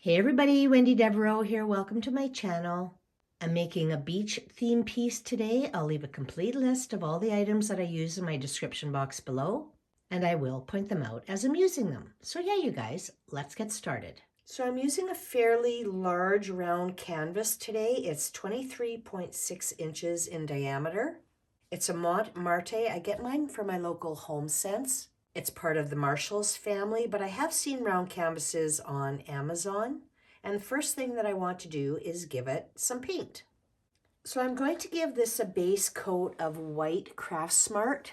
Hey everybody, Wendy Devereaux here. Welcome to my channel. I'm making a beach theme piece today. I'll leave a complete list of all the items that I use in my description box below, and I will point them out as I'm using them. So yeah, you guys, let's get started. So I'm using a fairly large round canvas today. It's 23.6 inches in diameter. It's a Marte. I get mine from my local Home Sense. It's part of the Marshalls family, but I have seen round canvases on Amazon. And the first thing that I want to do is give it some paint. So I'm going to give this a base coat of white craftsmart.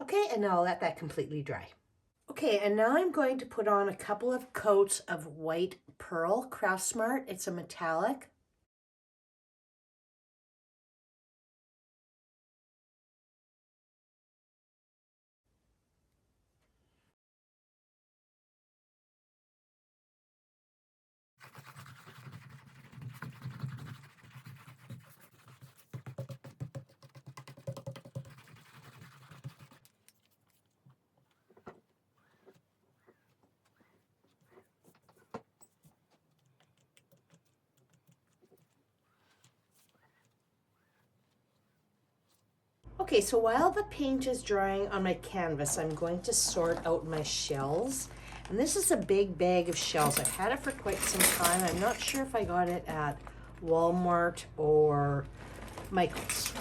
Okay, and now I'll let that completely dry. Okay, and now I'm going to put on a couple of coats of white pearl craftsmart. It's a metallic. Okay, so while the paint is drying on my canvas, I'm going to sort out my shells. And this is a big bag of shells. I've had it for quite some time. I'm not sure if I got it at Walmart or Michael's.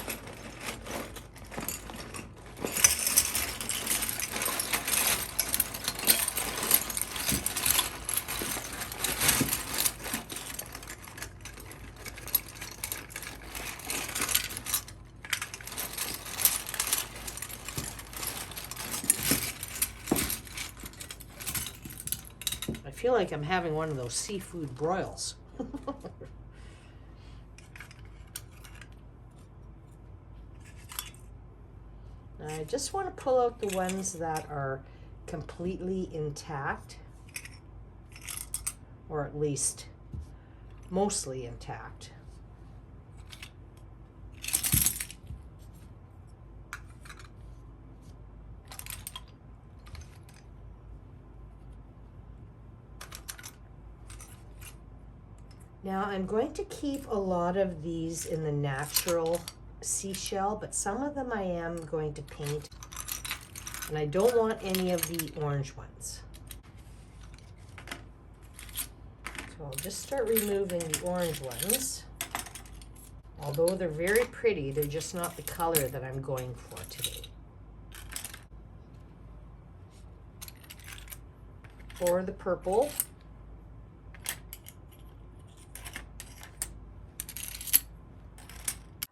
I feel like I'm having one of those seafood broils. I just want to pull out the ones that are completely intact, or at least mostly intact. Now I'm going to keep a lot of these in the natural seashell, but some of them I am going to paint, and I don't want any of the orange ones. So I'll just start removing the orange ones. Although they're very pretty, they're just not the color that I'm going for today. Or the purple.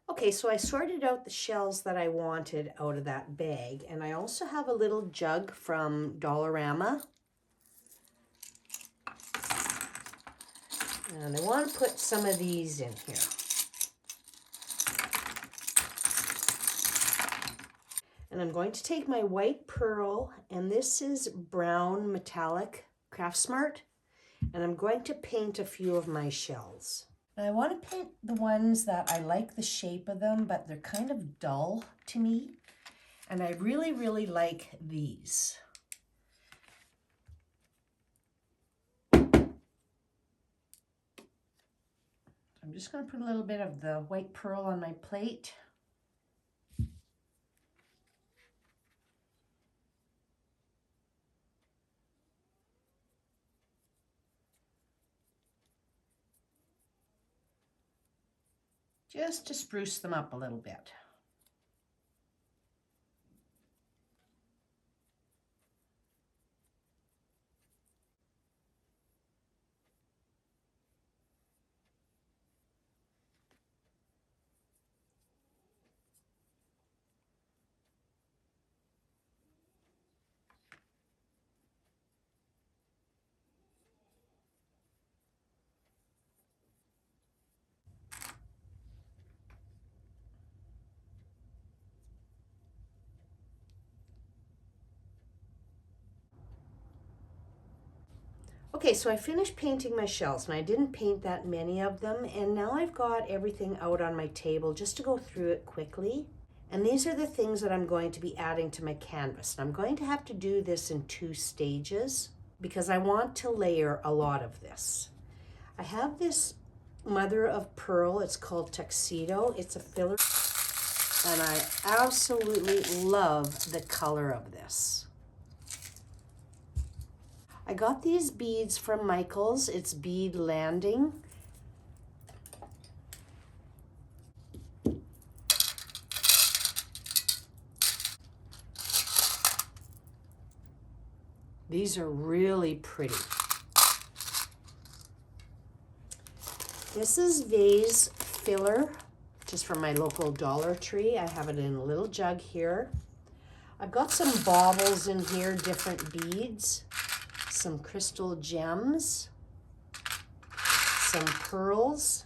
Okay, so I sorted out the shells that I wanted out of that bag, and I also have a little jug from Dollarama. And I want to put some of these in here. And I'm going to take my white pearl, and this is brown metallic craftsmart, and I'm going to paint a few of my shells. I want to paint the ones that I like the shape of them, but they're kind of dull to me. And I really, really like these. I'm just going to put a little bit of the white pearl on my plate. Just to spruce them up a little bit. Okay, so I finished painting my shells, and I didn't paint that many of them, and now I've got everything out on my table just to go through it quickly. And these are the things that I'm going to be adding to my canvas. And I'm going to have to do this in 2 stages because I want to layer a lot of this. I have this Mother of Pearl, it's called Tuxedo. It's a filler, and I absolutely love the color of this. I got these beads from Michael's. It's Bead Landing. These are really pretty. This is Vase Filler, just from my local Dollar Tree. I have it in a little jug here. I've got some baubles in here, different beads, some crystal gems, some pearls.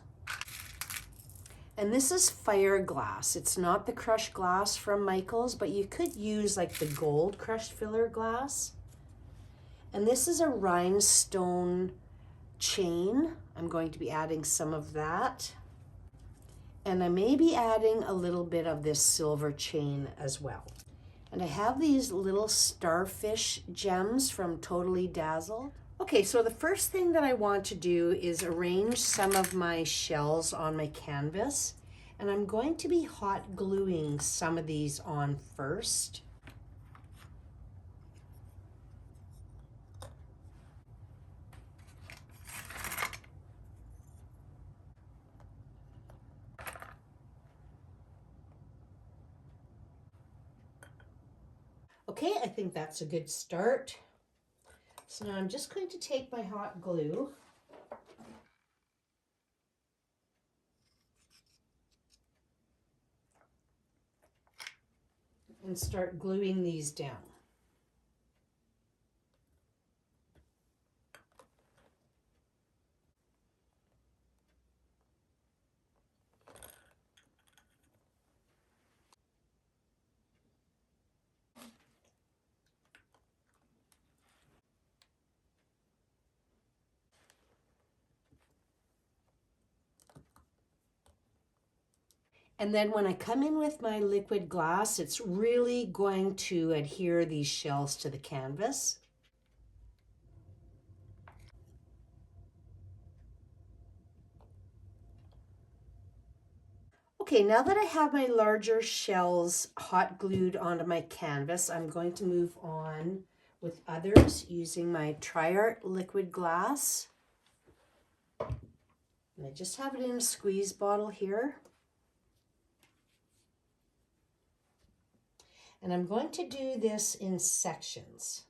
And this is fire glass. It's not the crushed glass from Michael's, but you could use like the gold crushed filler glass. And this is a rhinestone chain. I'm going to be adding some of that. And I may be adding a little bit of this silver chain as well. And I have these little starfish gems from Totally Dazzled. Okay, so the first thing that I want to do is arrange some of my shells on my canvas. And I'm going to be hot gluing some of these on first. Okay, I think that's a good start. So now I'm just going to take my hot glue and start gluing these down. And then when I come in with my liquid glass, it's really going to adhere these shells to the canvas. Okay, now that I have my larger shells hot glued onto my canvas, I'm going to move on with others using my TriArt liquid glass. And I just have it in a squeeze bottle here. And I'm going to do this in sections.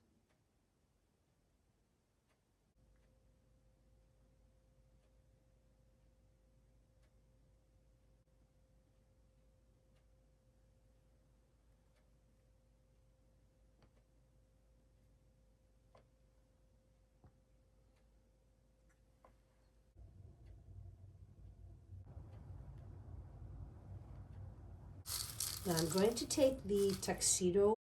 Now I'm going to take the Tuxedo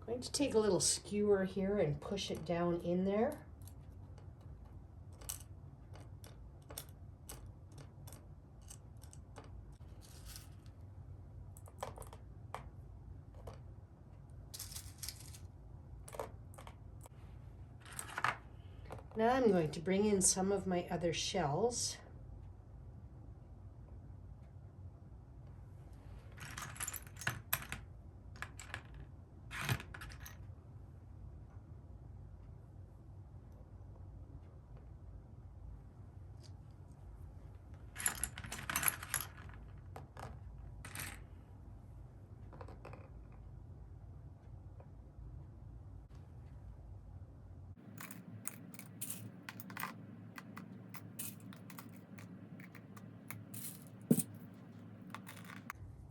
going to take a little skewer here and push it down in there. Now I'm going to bring in some of my other shells.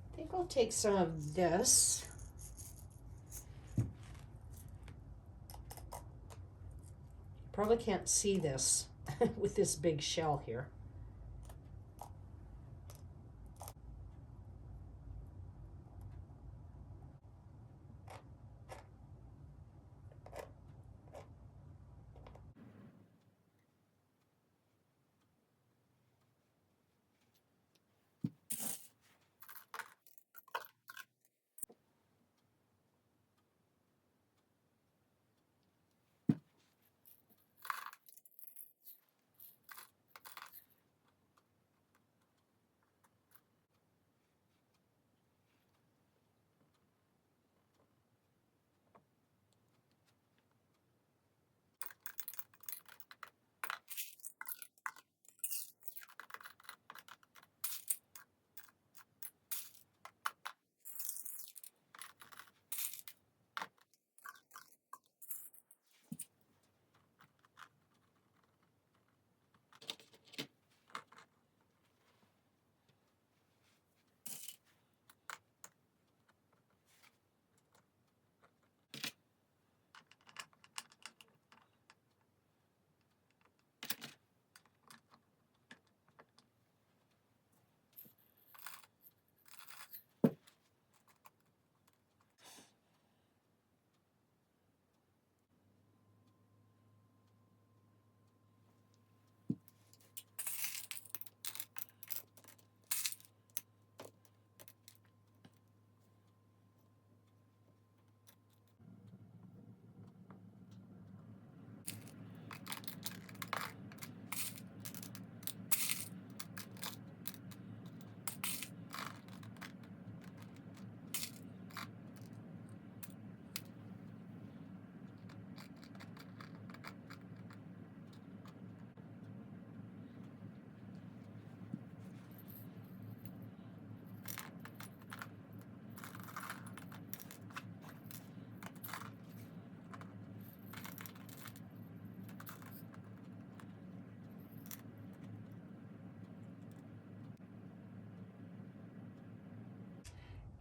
I think I'll take some of this Probably can't see this with this big shell here.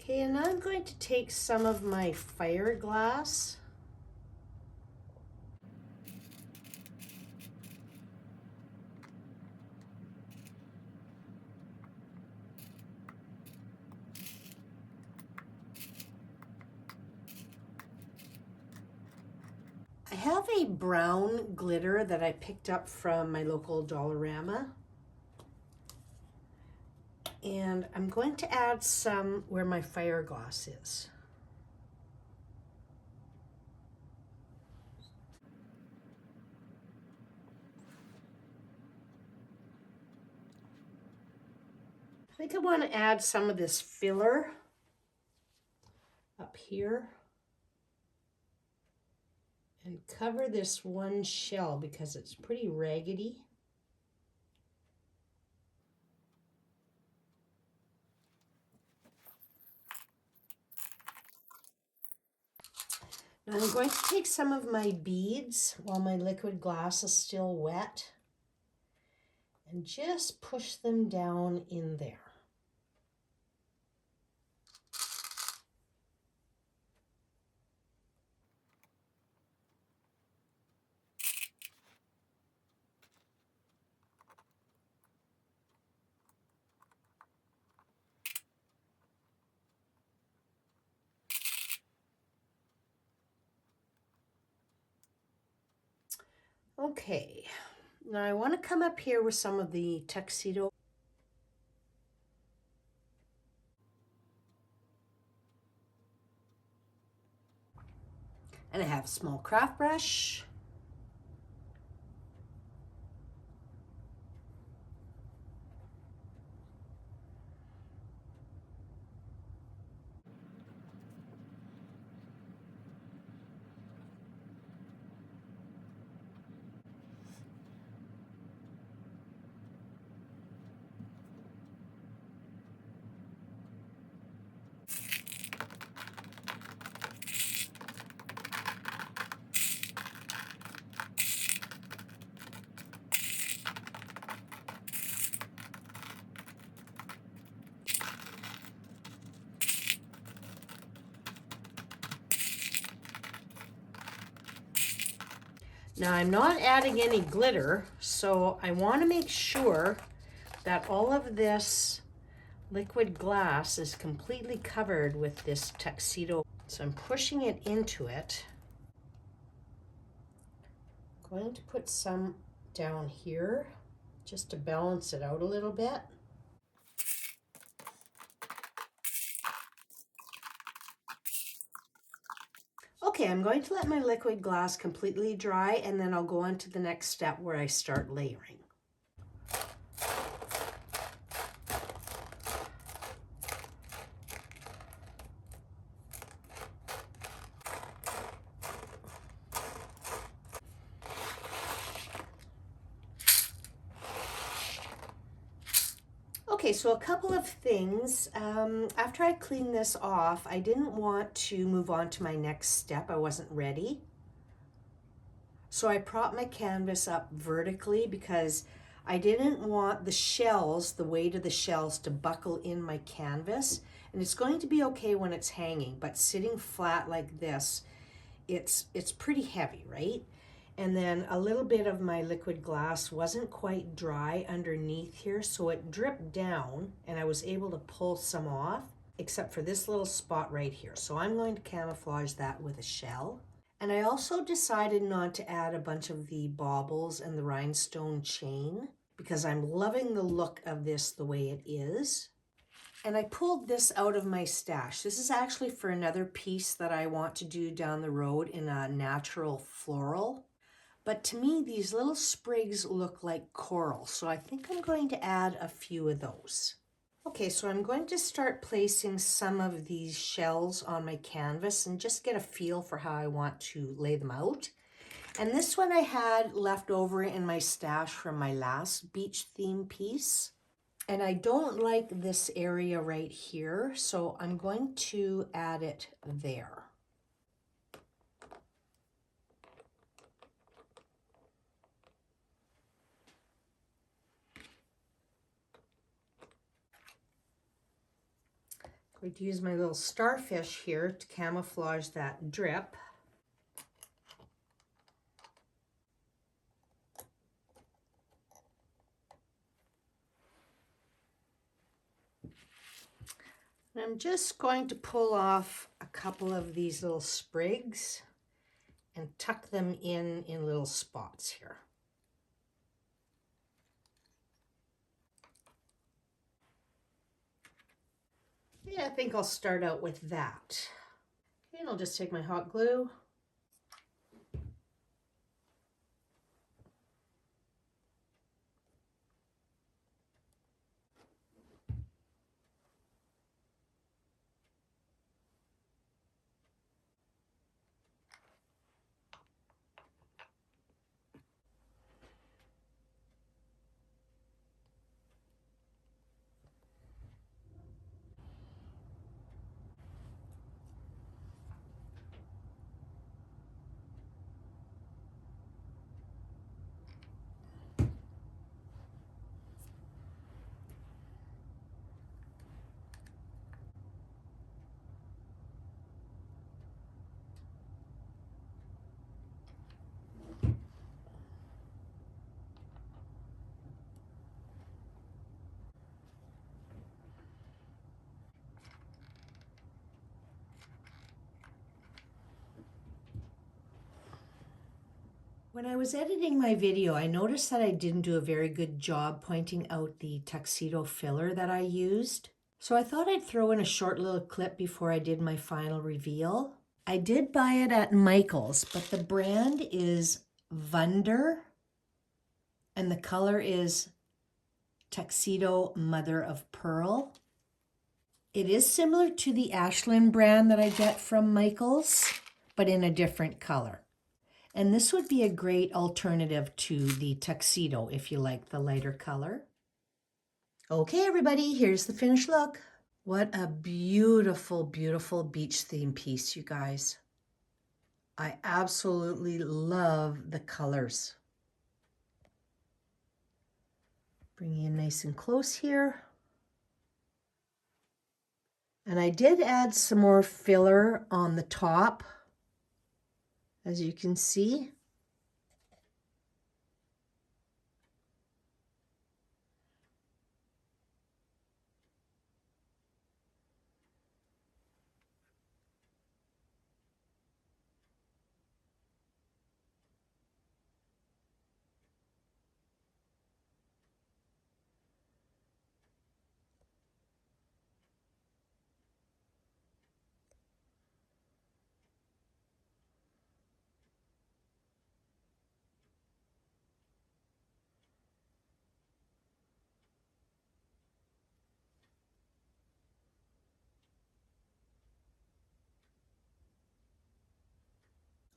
Okay, and I'm going to take some of my fire glass. I have a brown glitter that I picked up from my local Dollarama. And I'm going to add some where my fire glass is. I think I want to add some of this filler up here and cover this one shell because it's pretty raggedy. Now I'm going to take some of my beads while my liquid glass is still wet and just push them down in there. Okay, now I want to come up here with some of the Tuxedo. And I have a small craft brush. Now I'm not adding any glitter, so I want to make sure that all of this liquid glass is completely covered with this tuxedo. So I'm pushing it into it. I'm going to put some down here just to balance it out a little bit. Okay, I'm going to let my liquid glass completely dry, and then I'll go on to the next step where I start layering. Okay, so a couple of things. After I clean this off, I didn't want to move on to my next step. I wasn't ready. So I propped my canvas up vertically because I didn't want the shells, the weight of the shells, to buckle in my canvas. And it's going to be okay when it's hanging, but sitting flat like this, it's pretty heavy, right? And then a little bit of my liquid glass wasn't quite dry underneath here, so it dripped down and I was able to pull some off, except for this little spot right here. So I'm going to camouflage that with a shell. And I also decided not to add a bunch of the baubles and the rhinestone chain because I'm loving the look of this the way it is. And I pulled this out of my stash. This is actually for another piece that I want to do down the road in a natural floral. But to me, these little sprigs look like coral, so I think I'm going to add a few of those. Okay, so I'm going to start placing some of these shells on my canvas and just get a feel for how I want to lay them out. And this one I had left over in my stash from my last beach theme piece. And I don't like this area right here, so I'm going to add it there. I'm going to use my little starfish here to camouflage that drip. And I'm just going to pull off a couple of these little sprigs and tuck them in little spots here. Yeah, I think I'll start out with that. Okay, and I'll just take my hot glue. When I was editing my video, I noticed that I didn't do a very good job pointing out the tuxedo filler that I used. So I thought I'd throw in a short little clip before I did my final reveal. I did buy it at Michael's, but the brand is Vunder and the color is Tuxedo Mother of Pearl. It is similar to the Ashland brand that I get from Michael's, but in a different color. And this would be a great alternative to the tuxedo if you like the lighter color. Okay, everybody, here's the finished look. What a beautiful, beautiful beach theme piece, you guys. I absolutely love the colors. Bring you in nice and close here. And I did add some more filler on the top, as you can see.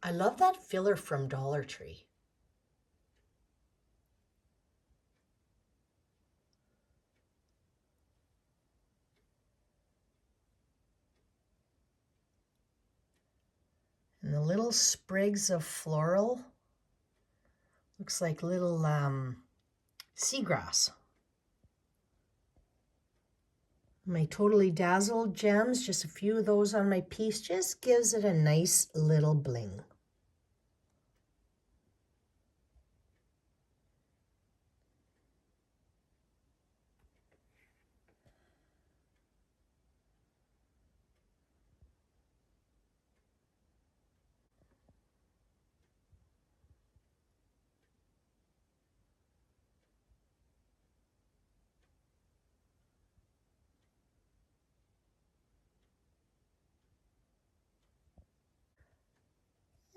I love that filler from Dollar Tree. And the little sprigs of floral, looks like little seagrass. My Totally Dazzled gems, just a few of those on my piece, just gives it a nice little bling.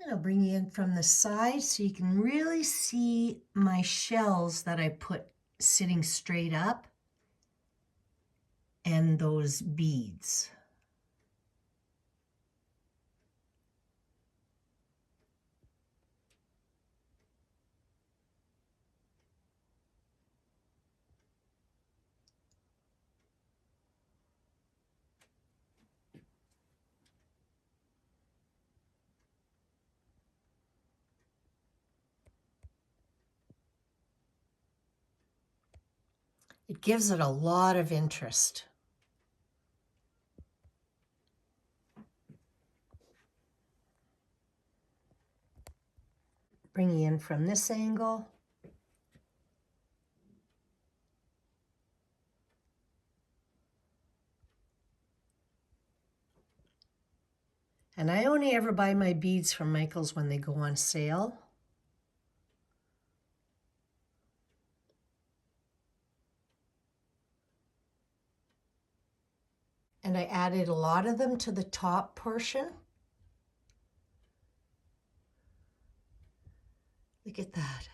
And I'll bring you in from the side so you can really see my shells that I put sitting straight up and those beads. It gives it a lot of interest. Bring you in from this angle. And I only ever buy my beads from Michael's when they go on sale. And I added a lot of them to the top portion. Look at that.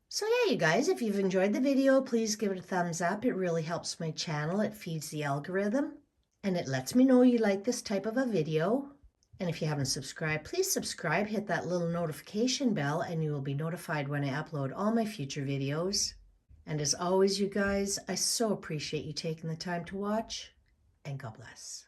So yeah, you guys, if you've enjoyed the video, please give it a thumbs up. It really helps my channel. It feeds the algorithm and it lets me know you like this type of a video. And if you haven't subscribed, please subscribe, hit that little notification bell, and you will be notified when I upload all my future videos. And as always, you guys, I so appreciate you taking the time to watch, and God bless.